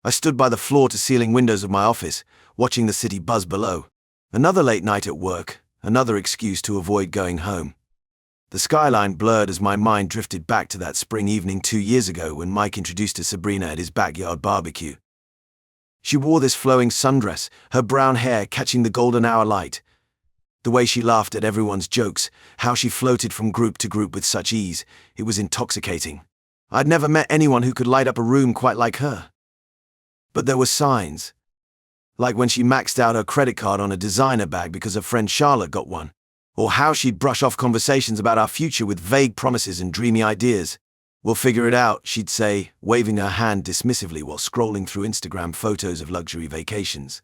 I stood by the floor-to-ceiling windows of my office, watching the city buzz below. Another late night at work, another excuse to avoid going home. The skyline blurred as my mind drifted back to that spring evening 2 years ago when Mike introduced Sabrina at his backyard barbecue. She wore this flowing sundress, her brown hair catching the golden hour light. The way she laughed at everyone's jokes, how she floated from group to group with such ease, it was intoxicating. I'd never met anyone who could light up a room quite like her. But there were signs. Like when she maxed out her credit card on a designer bag because her friend Charlotte got one. Or how she'd brush off conversations about our future with vague promises and dreamy ideas. "We'll figure it out," she'd say, waving her hand dismissively while scrolling through Instagram photos of luxury vacations.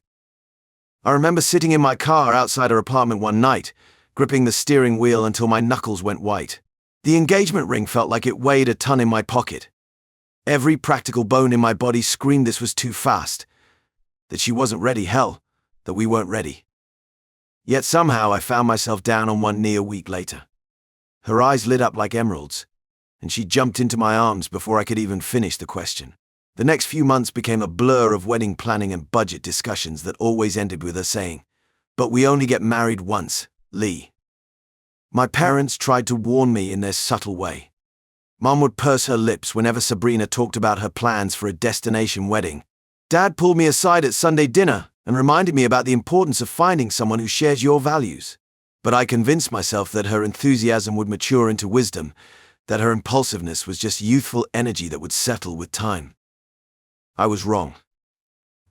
I remember sitting in my car outside her apartment one night, gripping the steering wheel until my knuckles went white. The engagement ring felt like it weighed a ton in my pocket. Every practical bone in my body screamed this was too fast. That she wasn't ready, hell, that we weren't ready. Yet somehow I found myself down on one knee a week later. Her eyes lit up like emeralds, and she jumped into my arms before I could even finish the question. The next few months became a blur of wedding planning and budget discussions that always ended with her saying, "But we only get married once, Lee." My parents tried to warn me in their subtle way. Mom would purse her lips whenever Sabrina talked about her plans for a destination wedding. Dad pulled me aside at Sunday dinner and reminded me about the importance of finding someone who shares your values. But I convinced myself that her enthusiasm would mature into wisdom, that her impulsiveness was just youthful energy that would settle with time. I was wrong.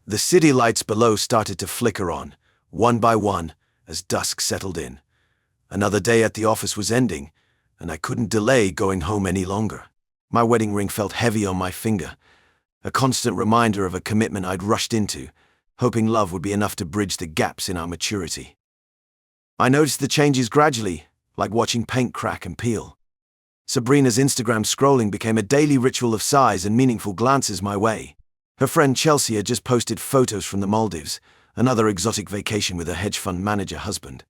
The city lights below started to flicker on, one by one, as dusk settled in. Another day at the office was ending, and I couldn't delay going home any longer. My wedding ring felt heavy on my finger, a constant reminder of a commitment I'd rushed into, hoping love would be enough to bridge the gaps in our maturity. I noticed the changes gradually, like watching paint crack and peel. Sabrina's Instagram scrolling became a daily ritual of sighs and meaningful glances my way. Her friend Chelsea had just posted photos from the Maldives, another exotic vacation with her hedge fund manager husband.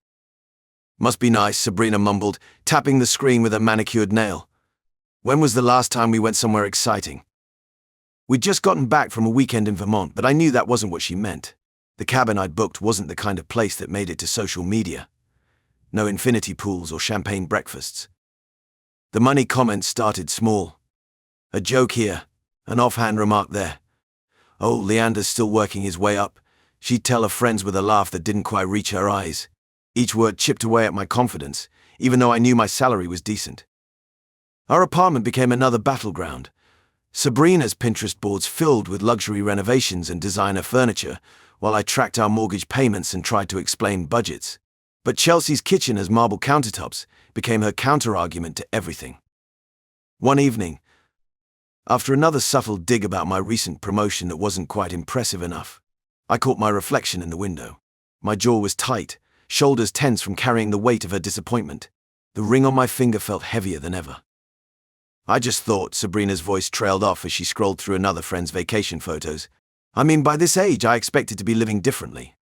"Must be nice," Sabrina mumbled, tapping the screen with a manicured nail. "When was the last time we went somewhere exciting?" We'd just gotten back from a weekend in Vermont, but I knew that wasn't what she meant. The cabin I'd booked wasn't the kind of place that made it to social media. No infinity pools or champagne breakfasts. The money comments started small. A joke here, an offhand remark there. "Oh, Leander's still working his way up," she'd tell her friends with a laugh that didn't quite reach her eyes. Each word chipped away at my confidence, even though I knew my salary was decent. Our apartment became another battleground. Sabrina's Pinterest boards filled with luxury renovations and designer furniture, while I tracked our mortgage payments and tried to explain budgets. But Chelsea's kitchen as marble countertops became her counter-argument to everything. One evening, after another subtle dig about my recent promotion that wasn't quite impressive enough, I caught my reflection in the window. My jaw was tight, shoulders tense from carrying the weight of her disappointment. The ring on my finger felt heavier than ever. "I just thought," Sabrina's voice trailed off as she scrolled through another friend's vacation photos. "I mean, by this age, I expected to be living differently."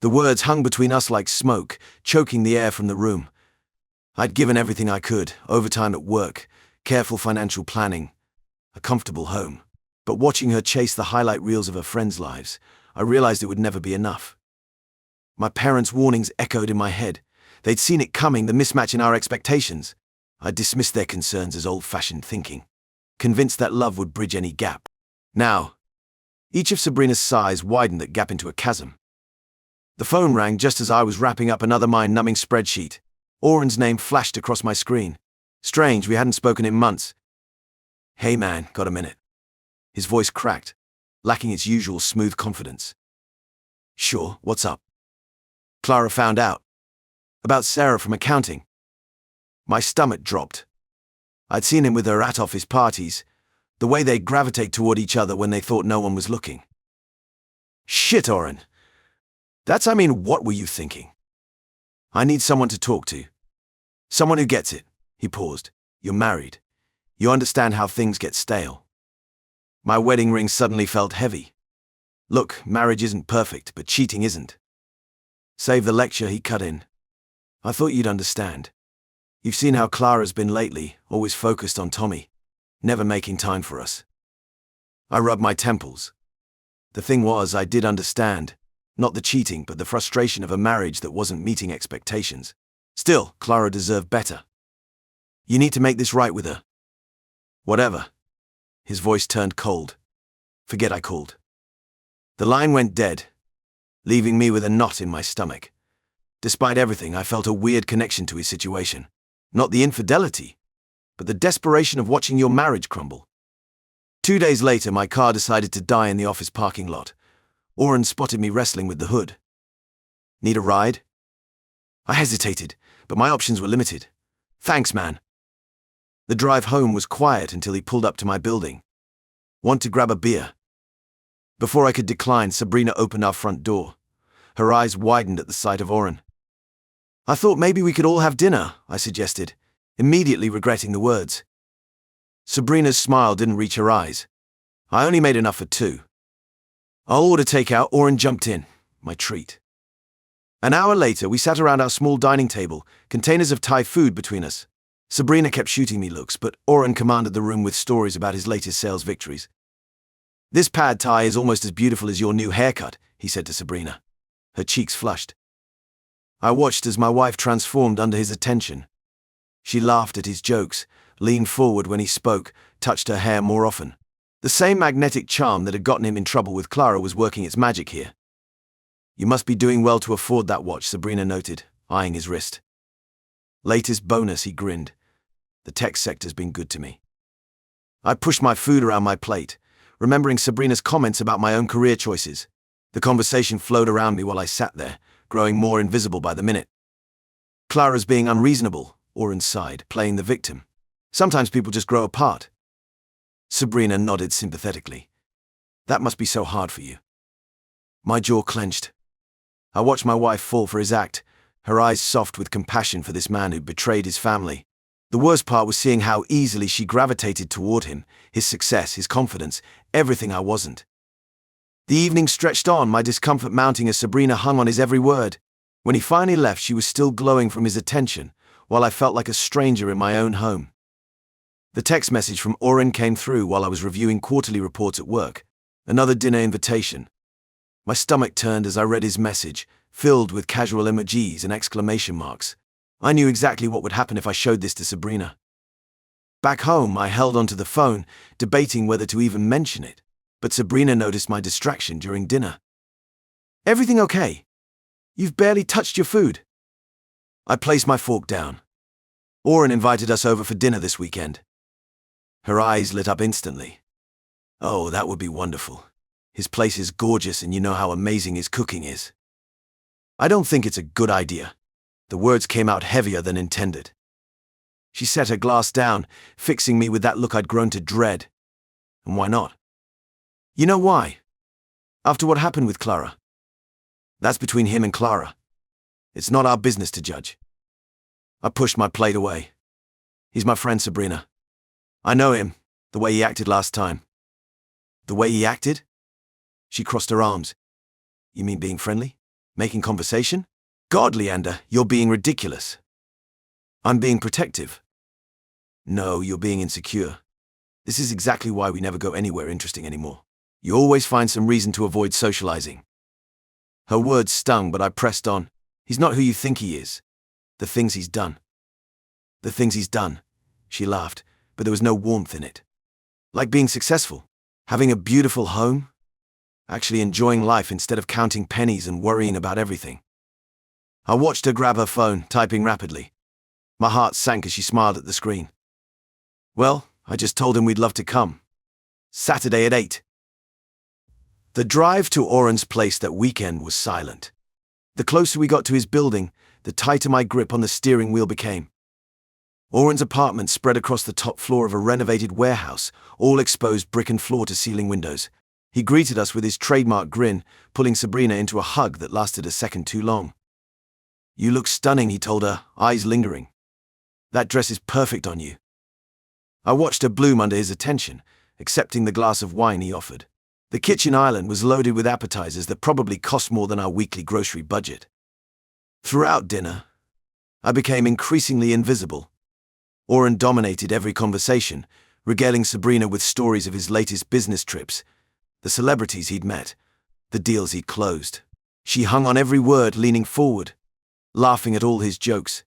The words hung between us like smoke, choking the air from the room. I'd given everything I could, overtime at work, careful financial planning, a comfortable home. But watching her chase the highlight reels of her friends' lives, I realized it would never be enough. My parents' warnings echoed in my head. They'd seen it coming, the mismatch in our expectations. I dismissed their concerns as old-fashioned thinking, convinced that love would bridge any gap. Now, each of Sabrina's sighs widened that gap into a chasm. The phone rang just as I was wrapping up another mind-numbing spreadsheet. Oren's name flashed across my screen. Strange, we hadn't spoken in months. "Hey man, got a minute?" His voice cracked, lacking its usual smooth confidence. "Sure, what's up?" "Clara found out. About Sarah from accounting." My stomach dropped. I'd seen him with her at office parties, the way they'd gravitate toward each other when they thought no one was looking. "Shit, Oren. What were you thinking?" "I need someone to talk to. Someone who gets it." He paused. "You're married. You understand how things get stale." My wedding ring suddenly felt heavy. "Look, marriage isn't perfect, but cheating isn't." "Save the lecture," he cut in. "I thought you'd understand. You've seen how Clara's been lately, always focused on Tommy, never making time for us." I rubbed my temples. The thing was, I did understand. Not the cheating, but the frustration of a marriage that wasn't meeting expectations. Still, Clara deserved better. You need to make this right with her. Whatever. His voice turned cold. Forget I called. The line went dead, leaving me with a knot in my stomach. Despite everything, I felt a weird connection to his situation. Not the infidelity, but the desperation of watching your marriage crumble. 2 days later, my car decided to die in the office parking lot. Oren spotted me wrestling with the hood. Need a ride? I hesitated, but my options were limited. Thanks, man. The drive home was quiet until he pulled up to my building. Want to grab a beer? Before I could decline, Sabrina opened our front door. Her eyes widened at the sight of Oren. I thought maybe we could all have dinner, I suggested, immediately regretting the words. Sabrina's smile didn't reach her eyes. I only made enough for 2. I'll order takeout. Oren jumped in. My treat. An hour later, we sat around our small dining table, containers of Thai food between us. Sabrina kept shooting me looks, but Oren commanded the room with stories about his latest sales victories. This pad Thai is almost as beautiful as your new haircut, he said to Sabrina. Her cheeks flushed. I watched as my wife transformed under his attention. She laughed at his jokes, leaned forward when he spoke, touched her hair more often. The same magnetic charm that had gotten him in trouble with Clara was working its magic here. You must be doing well to afford that watch, Sabrina noted, eyeing his wrist. Latest bonus, he grinned. The tech sector's been good to me. I pushed my food around my plate, remembering Sabrina's comments about my own career choices. The conversation flowed around me while I sat there, growing more invisible by the minute. Clara's being unreasonable, Oren sighed, playing the victim. Sometimes people just grow apart. Sabrina nodded sympathetically. That must be so hard for you. My jaw clenched. I watched my wife fall for his act, her eyes soft with compassion for this man who'd betrayed his family. The worst part was seeing how easily she gravitated toward him, his success, his confidence, everything I wasn't. The evening stretched on, my discomfort mounting as Sabrina hung on his every word. When he finally left, she was still glowing from his attention, while I felt like a stranger in my own home. The text message from Oren came through while I was reviewing quarterly reports at work. Another dinner invitation. My stomach turned as I read his message, filled with casual emojis and exclamation marks. I knew exactly what would happen if I showed this to Sabrina. Back home, I held onto the phone, debating whether to even mention it, but Sabrina noticed my distraction during dinner. Everything okay? You've barely touched your food. I placed my fork down. Oren invited us over for dinner this weekend. Her eyes lit up instantly. Oh, that would be wonderful. His place is gorgeous and you know how amazing his cooking is. I don't think it's a good idea. The words came out heavier than intended. She set her glass down, fixing me with that look I'd grown to dread. And why not? You know why? After what happened with Clara. That's between him and Clara. It's not our business to judge. I pushed my plate away. He's my friend, Sabrina. I know him, the way he acted last time. The way he acted? She crossed her arms. You mean being friendly? Making conversation? God, Leander, you're being ridiculous. I'm being protective. No, you're being insecure. This is exactly why we never go anywhere interesting anymore. You always find some reason to avoid socializing. Her words stung, but I pressed on. He's not who you think he is. The things he's done. The things he's done. She laughed, but there was no warmth in it. Like being successful. Having a beautiful home. Actually enjoying life instead of counting pennies and worrying about everything. I watched her grab her phone, typing rapidly. My heart sank as she smiled at the screen. Well, I just told him we'd love to come. Saturday at 8. The drive to Oren's place that weekend was silent. The closer we got to his building, the tighter my grip on the steering wheel became. Oren's apartment spread across the top floor of a renovated warehouse, all exposed brick and floor-to-ceiling windows. He greeted us with his trademark grin, pulling Sabrina into a hug that lasted a second too long. You look stunning, he told her, eyes lingering. That dress is perfect on you. I watched her bloom under his attention, accepting the glass of wine he offered. The kitchen island was loaded with appetizers that probably cost more than our weekly grocery budget. Throughout dinner, I became increasingly invisible. Oren dominated every conversation, regaling Sabrina with stories of his latest business trips, the celebrities he'd met, the deals he'd closed. She hung on every word, leaning forward, laughing at all his jokes.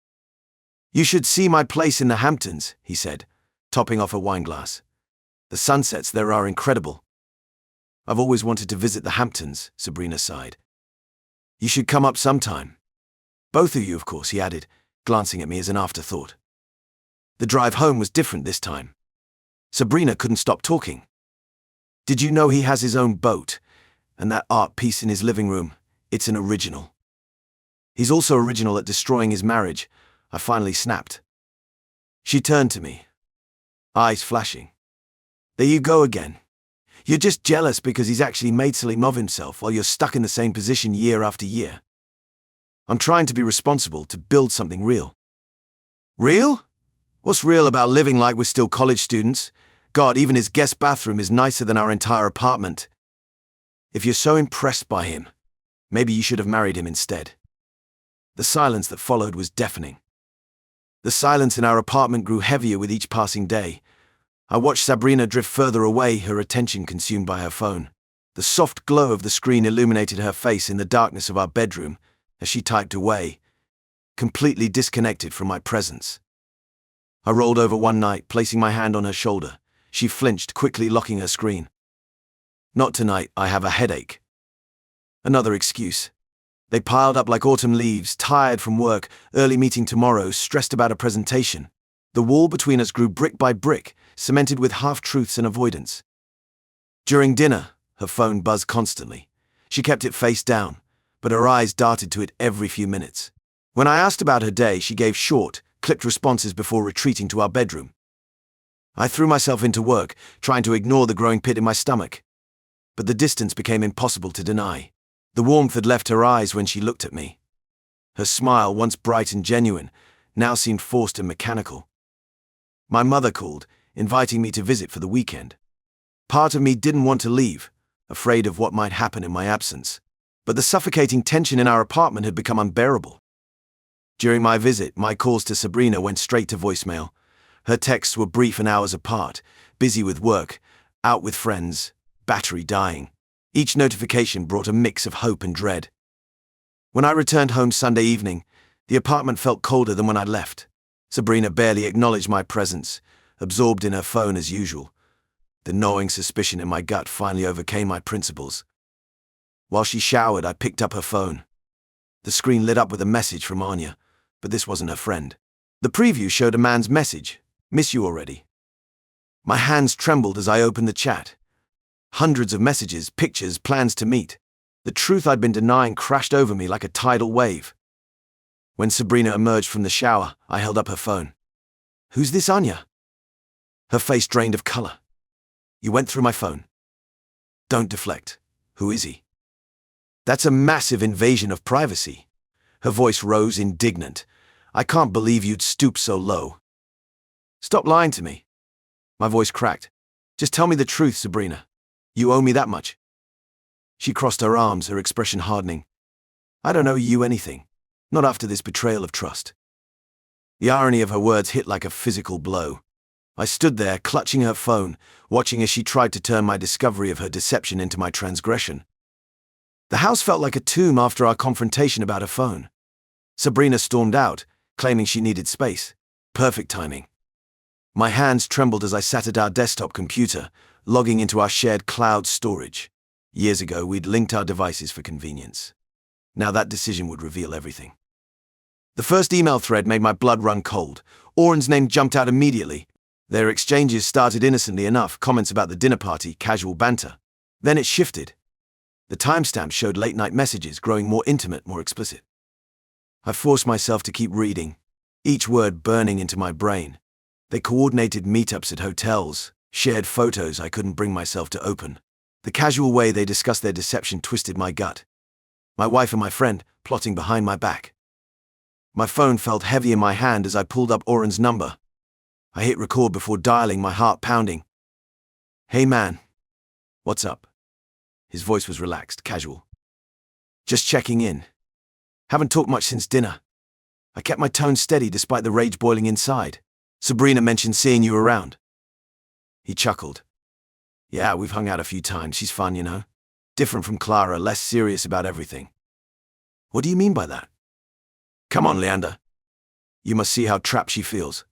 "You should see my place in the Hamptons," he said, topping off a wineglass. "The sunsets there are incredible." "I've always wanted to visit the Hamptons," Sabrina sighed. "You should come up sometime. Both of you, of course," he added, glancing at me as an afterthought. The drive home was different this time. Sabrina couldn't stop talking. "Did you know he has his own boat? And that art piece in his living room, it's an original." "He's also original at destroying his marriage," I finally snapped. She turned to me, eyes flashing. "There you go again. You're just jealous because he's actually made something of himself while you're stuck in the same position year after year. I'm trying to be responsible, to build something real." "Real? What's real about living like we're still college students? God, even his guest bathroom is nicer than our entire apartment." "If you're so impressed by him, maybe you should have married him instead." The silence that followed was deafening. The silence in our apartment grew heavier with each passing day. I watched Sabrina drift further away, her attention consumed by her phone. The soft glow of the screen illuminated her face in the darkness of our bedroom as she typed away, completely disconnected from my presence. I rolled over one night, placing my hand on her shoulder. She flinched, quickly locking her screen. "Not tonight, I have a headache." Another excuse. They piled up like autumn leaves, tired from work, early meeting tomorrow, stressed about a presentation. The wall between us grew brick by brick, cemented with half-truths and avoidance. During dinner, her phone buzzed constantly. She kept it face down, but her eyes darted to it every few minutes. When I asked about her day, she gave short, clipped responses before retreating to our bedroom. I threw myself into work, trying to ignore the growing pit in my stomach. But the distance became impossible to deny. The warmth had left her eyes when she looked at me. Her smile, once bright and genuine, now seemed forced and mechanical. My mother called, inviting me to visit for the weekend. Part of me didn't want to leave, afraid of what might happen in my absence. But the suffocating tension in our apartment had become unbearable. During my visit, my calls to Sabrina went straight to voicemail. Her texts were brief and hours apart, busy with work, out with friends, battery dying. Each notification brought a mix of hope and dread. When I returned home Sunday evening, the apartment felt colder than when I left. Sabrina barely acknowledged my presence, absorbed in her phone as usual. The gnawing suspicion in my gut finally overcame my principles. While she showered, I picked up her phone. The screen lit up with a message from Anya, but this wasn't her friend. The preview showed a man's message, "Miss you already." My hands trembled as I opened the chat. Hundreds of messages, pictures, plans to meet. The truth I'd been denying crashed over me like a tidal wave. When Sabrina emerged from the shower, I held up her phone. "Who's this Anya?" Her face drained of color. "You went through my phone." "Don't deflect. Who is he?" "That's a massive invasion of privacy." Her voice rose, indignant. "I can't believe you'd stoop so low." "Stop lying to me." My voice cracked. "Just tell me the truth, Sabrina. You owe me that much." She crossed her arms, her expression hardening. "I don't owe you anything. Not after this betrayal of trust." The irony of her words hit like a physical blow. I stood there, clutching her phone, watching as she tried to turn my discovery of her deception into my transgression. The house felt like a tomb after our confrontation about her phone. Sabrina stormed out, claiming she needed space. Perfect timing. My hands trembled as I sat at our desktop computer, logging into our shared cloud storage. Years ago, we'd linked our devices for convenience. Now that decision would reveal everything. The first email thread made my blood run cold. Oren's name jumped out immediately. Their exchanges started innocently enough, comments about the dinner party, casual banter. Then it shifted. The timestamp showed late-night messages, growing more intimate, more explicit. I forced myself to keep reading, each word burning into my brain. They coordinated meetups at hotels, shared photos I couldn't bring myself to open. The casual way they discussed their deception twisted my gut. My wife and my friend plotting behind my back. My phone felt heavy in my hand as I pulled up Oren's number. I hit record before dialing, my heart pounding. "Hey man, what's up?" His voice was relaxed, casual. "Just checking in. Haven't talked much since dinner." I kept my tone steady despite the rage boiling inside. "Sabrina mentioned seeing you around." He chuckled. "Yeah, we've hung out a few times. She's fun, you know." Different from Clara, less serious about everything. What do you mean by that? Come on, Leander. You must see how trapped she feels.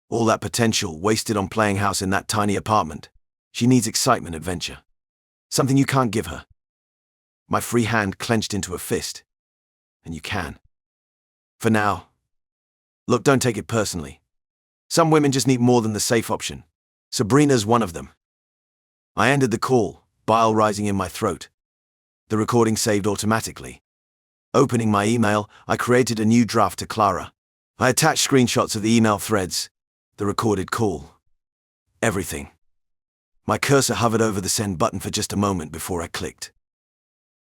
All that potential wasted on playing house in that tiny apartment. She needs excitement, adventure. Something you can't give her. My free hand clenched into a fist. And you can. For now. Look, don't take it personally. Some women just need more than the safe option. Sabrina's one of them. I ended the call, bile rising in my throat. The recording saved automatically. Opening my email, I created a new draft to Clara. I attached screenshots of the email threads, the recorded call. Everything. My cursor hovered over the send button for just a moment before I clicked.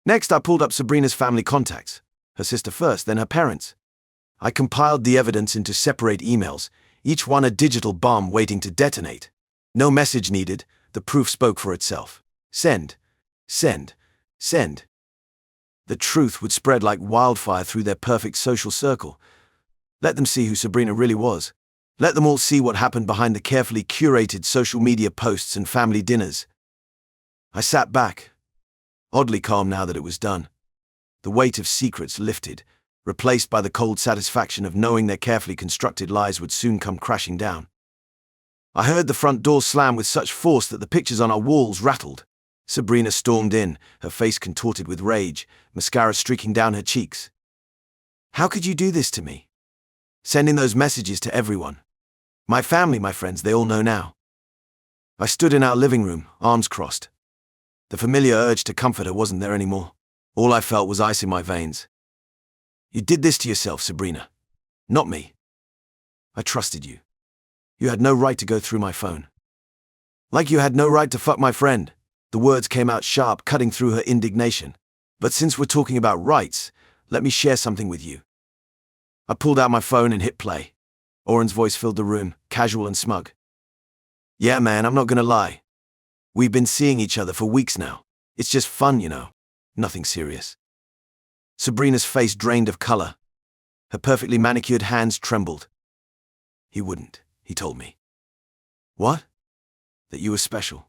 Next, I pulled up Sabrina's family contacts. Her sister first, then her parents. I compiled the evidence into separate emails, each one a digital bomb waiting to detonate. No message needed, the proof spoke for itself. Send. Send. Send. The truth would spread like wildfire through their perfect social circle. Let them see who Sabrina really was. Let them all see what happened behind the carefully curated social media posts and family dinners. I sat back, oddly calm now that it was done. The weight of secrets lifted, replaced by the cold satisfaction of knowing their carefully constructed lies would soon come crashing down. I heard the front door slam with such force that the pictures on our walls rattled. Sabrina stormed in, her face contorted with rage, mascara streaking down her cheeks. How could you do this to me? Sending those messages to everyone. My family, my friends, they all know now. I stood in our living room, arms crossed. The familiar urge to comfort her wasn't there anymore. All I felt was ice in my veins. You did this to yourself, Sabrina. Not me. I trusted you. You had no right to go through my phone. Like you had no right to fuck my friend. The words came out sharp, cutting through her indignation. But since we're talking about rights, let me share something with you. I pulled out my phone and hit play. Oren's voice filled the room, casual and smug. Yeah, man, I'm not gonna lie. We've been seeing each other for weeks now. It's just fun, you know. Nothing serious. Sabrina's face drained of color. Her perfectly manicured hands trembled. He wouldn't, he told me. What? That you were special.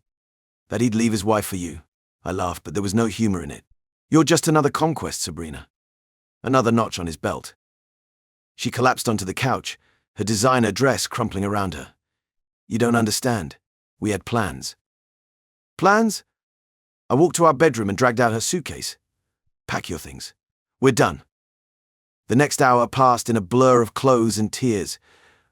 That he'd leave his wife for you. I laughed, but there was no humor in it. You're just another conquest, Sabrina. Another notch on his belt. She collapsed onto the couch, her designer dress crumpling around her. You don't understand. We had plans. Plans? I walked to our bedroom and dragged out her suitcase. Pack your things. We're done. The next hour passed in a blur of clothes and tears.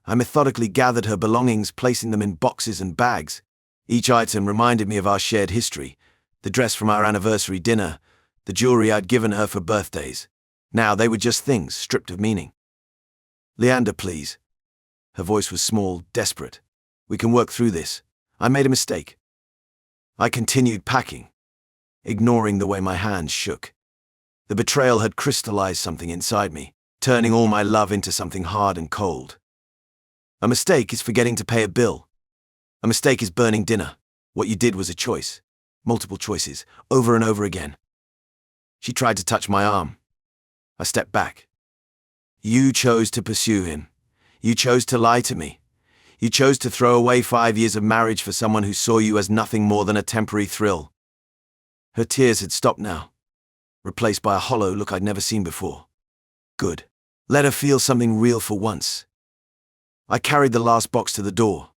I methodically gathered her belongings, placing them in boxes and bags. Each item reminded me of our shared history, the dress from our anniversary dinner, the jewelry I'd given her for birthdays. Now they were just things, stripped of meaning. Leander, please. Her voice was small, desperate. We can work through this. I made a mistake. I continued packing, ignoring the way my hands shook. The betrayal had crystallized something inside me, turning all my love into something hard and cold. A mistake is forgetting to pay a bill. A mistake is burning dinner. What you did was a choice. Multiple choices, over and over again. She tried to touch my arm. I stepped back. You chose to pursue him. You chose to lie to me. You chose to throw away 5 years of marriage for someone who saw you as nothing more than a temporary thrill. Her tears had stopped now, replaced by a hollow look I'd never seen before. Good. Let her feel something real for once. I carried the last box to the door.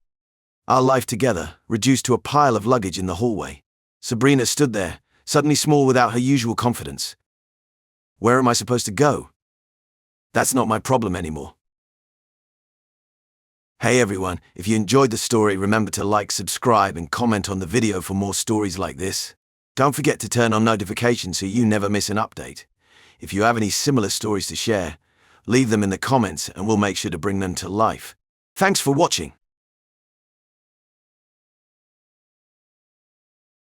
Our life together, reduced to a pile of luggage in the hallway. Sabrina stood there, suddenly small without her usual confidence. Where am I supposed to go? That's not my problem anymore. Hey everyone, if you enjoyed the story, remember to like, subscribe, and comment on the video for more stories like this. Don't forget to turn on notifications so you never miss an update. If you have any similar stories to share, leave them in the comments and we'll make sure to bring them to life. Thanks for watching.